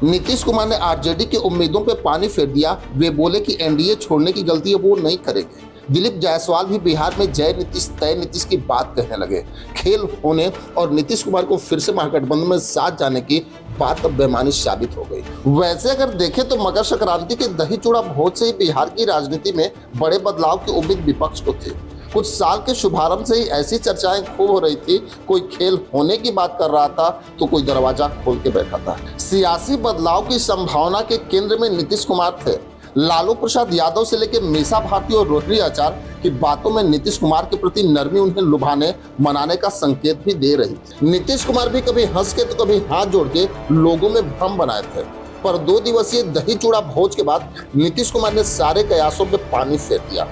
नीतीश कुमार ने आरजेडी की उम्मीदों पे पानी फेर दिया। वे बोले कि एनडीए छोड़ने की गलती वो नहीं करेंगे। दिलीप जायसवाल भी बिहार में जय नीतीश तय नीतीश की बात कहने लगे। खेल होने और नीतीश कुमार को फिर से महागठबंधन में साथ जाने की बात अब बेमानी साबित हो गई। वैसे अगर देखें तो मकर संक्रांति के दही चूड़ा भोज से ही बिहार की राजनीति में बड़े बदलाव की उम्मीद विपक्ष को थी। कुछ साल के शुभारंभ से ही ऐसी चर्चाएं खूब हो रही थी। कोई खेल होने की बात कर रहा था तो कोई दरवाजा खोल के बैठा था। सियासी बदलाव की संभावना के केंद्र में नीतीश कुमार थे। लालू प्रसाद यादव से लेकर मीसा भारती और रोहिणी आचार्य की बातों में नीतीश कुमार के प्रति नरमी उन्हें लुभाने मनाने का संकेत भी दे रही थी। नीतीश कुमार भी कभी हंस के तो कभी हाथ जोड़ के लोगों में भ्रम बनाए थे। पर 2 दिवसीय दही चूड़ा भोज के बाद नीतीश कुमार ने सारे कयासों पे पानी फेर दिया।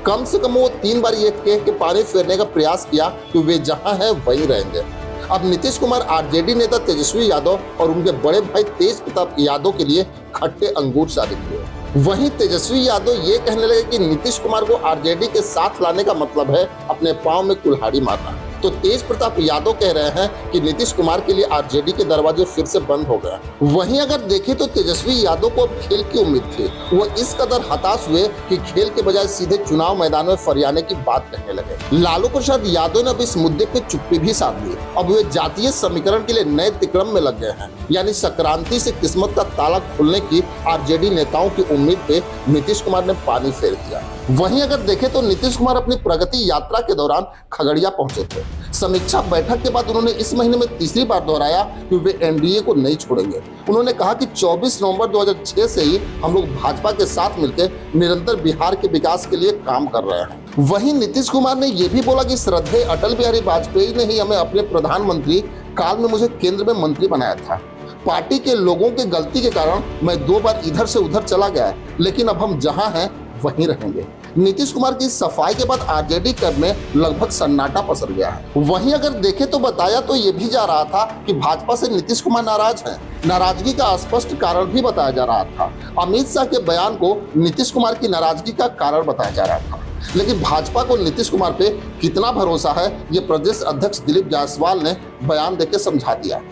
कम से कम वो 3 बार ये कह के पानी फेरने का प्रयास किया कि वे जहां हैं वहीं रहेंगे। अब नीतीश कुमार आरजेडी नेता तेजस्वी यादव और उनके बड़े भाई तेज प्रताप यादव के लिए खट्टे अंगूर साबित हुए। वहीं तेजस्वी यादव ये कहने लगे कि नीतीश कुमार को आरजेडी के साथ लाने का मतलब है अपने पांव में कुल्हाड़ी मारना। तो तेज प्रताप यादव कह रहे हैं कि नीतीश कुमार के लिए आरजेडी के दरवाजे फिर से बंद हो गए। वहीं अगर देखें तो तेजस्वी यादव को अब खेल की उम्मीद थी। वो इस कदर हताश हुए कि खेल के बजाय सीधे चुनाव मैदान में फरियाने की बात कहने लगे। लालू प्रसाद यादव ने अब इस मुद्दे पे चुप्पी भी साध ली। अब वे जातीय समीकरण के लिए नए तिक्रम में लग गए हैं। यानी संक्रांति से किस्मत का ताला खुलने की आरजेडी नेताओं की उम्मीद पे नीतीश कुमार ने पानी फेर दिया। वहीं अगर देखें तो नीतीश कुमार अपनी प्रगति यात्रा के दौरान खगड़िया पहुंचे थे। समीक्षा बैठक के बाद उन्होंने इस महीने में तीसरी बार दोहराया कि वे एनडीए को नहीं छोड़ेंगे। उन्होंने कहा कि 24 नवंबर 2006 से ही हम लोग भाजपा के साथ मिलकर निरंतर बिहार के विकास के लिए काम कर रहे हैं। वहीं नीतीश कुमार ने यह भी बोला कि श्रद्धेय अटल बिहारी वाजपेयी ने ही हमें अपने प्रधानमंत्री काल में मुझे केंद्र में मंत्री बनाया था। पार्टी के लोगों के गलती के कारण मैं 2 बार इधर से उधर चला गया, लेकिन अब हम जहां हैं वहीं रहेंगे। नीतीश कुमार की सफाई के बाद आरजेडी कैंप में लगभग सन्नाटा पसर गया है। वहीं अगर देखें तो बताया तो ये भी जा रहा था कि भाजपा से नीतीश कुमार नाराज हैं। नाराजगी का स्पष्ट कारण भी बताया जा रहा था। अमित शाह के बयान को नीतीश कुमार की नाराजगी का कारण बताया जा रहा था। लेकिन भाजपा को नीतीश कुमार पे कितना भरोसा है, ये प्रदेश अध्यक्ष दिलीप जायसवाल ने बयान देकर समझा दिया।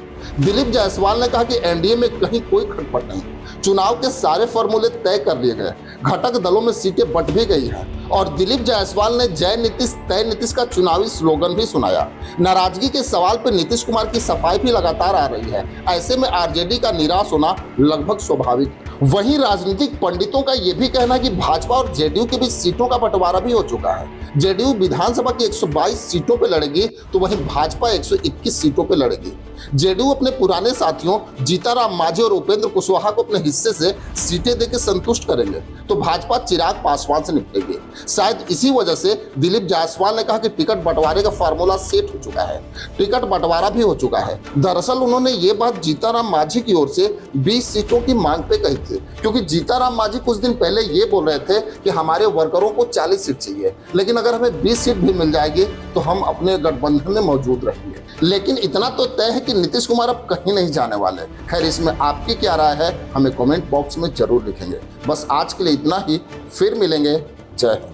दिलीप जायसवाल ने कहा कि एनडीए में कहीं कोई खटपट नहीं। चुनाव के सारे फॉर्मूले तय कर लिए गए, घटक दलों में सीटें बंट भी गई हैं और दिलीप जायसवाल ने जय नीतीश तय नीतीश का चुनावी स्लोगन भी सुनाया। नाराजगी के सवाल पर नीतीश कुमार की सफाई भी लगातार आ रही है। ऐसे में आरजेडी का निराश होना लगभग स्वाभाविक है। वहीं राजनीतिक पंडितों का यह भी कहना है कि भाजपा और जेडीयू के बीच सीटों का बंटवारा भी हो चुका है। जेडीयू विधानसभा की 122 सीटों पर लड़ेगी तो वहीं भाजपा 121 सीटों पर लड़ेगी। जेडीयू अपने पुराने साथियों जीताराम मांझी और उपेंद्र कुशवाहा को अपने हिस्से से सीटें देकर संतुष्ट करेंगे तो भाजपा चिराग पासवान से निपटेगी। शायद इसी वजह से दिलीप जायसवाल ने कहा कि टिकट बंटवारे का फार्मूला सेट हो चुका है। टिकट बंटवारा भी हो चुका है। दरअसल उन्होंने ये बात जीताराम मांझी की ओर से 20 सीटों की मांग पे कही थी, क्योंकि जीताराम मांझी कुछ दिन पहले ये बोल रहे थे कि हमारे वर्करों को 40 सीट चाहिए, लेकिन अगर हमें 20 सीट भी मिल जाएगी तो हम अपने गठबंधन में मौजूद रहेंगे। लेकिन इतना तो तय है कि नीतीश कुमार अब कहीं नहीं जाने वाले। खैर, इसमें आपकी क्या राय है हमें कमेंट बॉक्स में जरूर लिखेंगे। बस आज के लिए इतना ही, फिर मिलेंगे। जय हिंद।